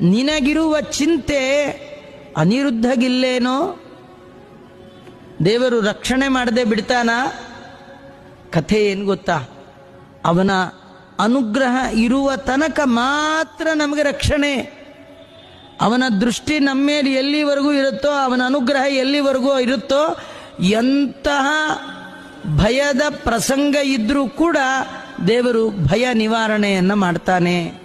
ನಿನಗಿರುವ ಚಿಂತೆ ಅನಿರುದ್ಧಗಿಲ್ಲೇನೋ? ದೇವರು ರಕ್ಷಣೆ ಮಾಡದೆ ಬಿಡ್ತಾನ? ಕಥೆ ಏನು ಗೊತ್ತಾ? ಅವನ ಅನುಗ್ರಹ ಇರುವ ತನಕ ಮಾತ್ರ ನಮಗೆ ರಕ್ಷಣೆ. ಅವನ ದೃಷ್ಟಿ ನಮ್ಮ ಮೇಲೆ ಎಲ್ಲಿವರೆಗೂ ಇರುತ್ತೋ, ಅವನ ಅನುಗ್ರಹ ಎಲ್ಲಿವರೆಗೂ ಇರುತ್ತೋ, ಎಂತಹ ಭಯದ ಪ್ರಸಂಗ ಇದ್ರೂ ಕೂಡ ದೇವರು ಭಯ ನಿವಾರಣೆಯನ್ನು ಮಾಡ್ತಾನೆ.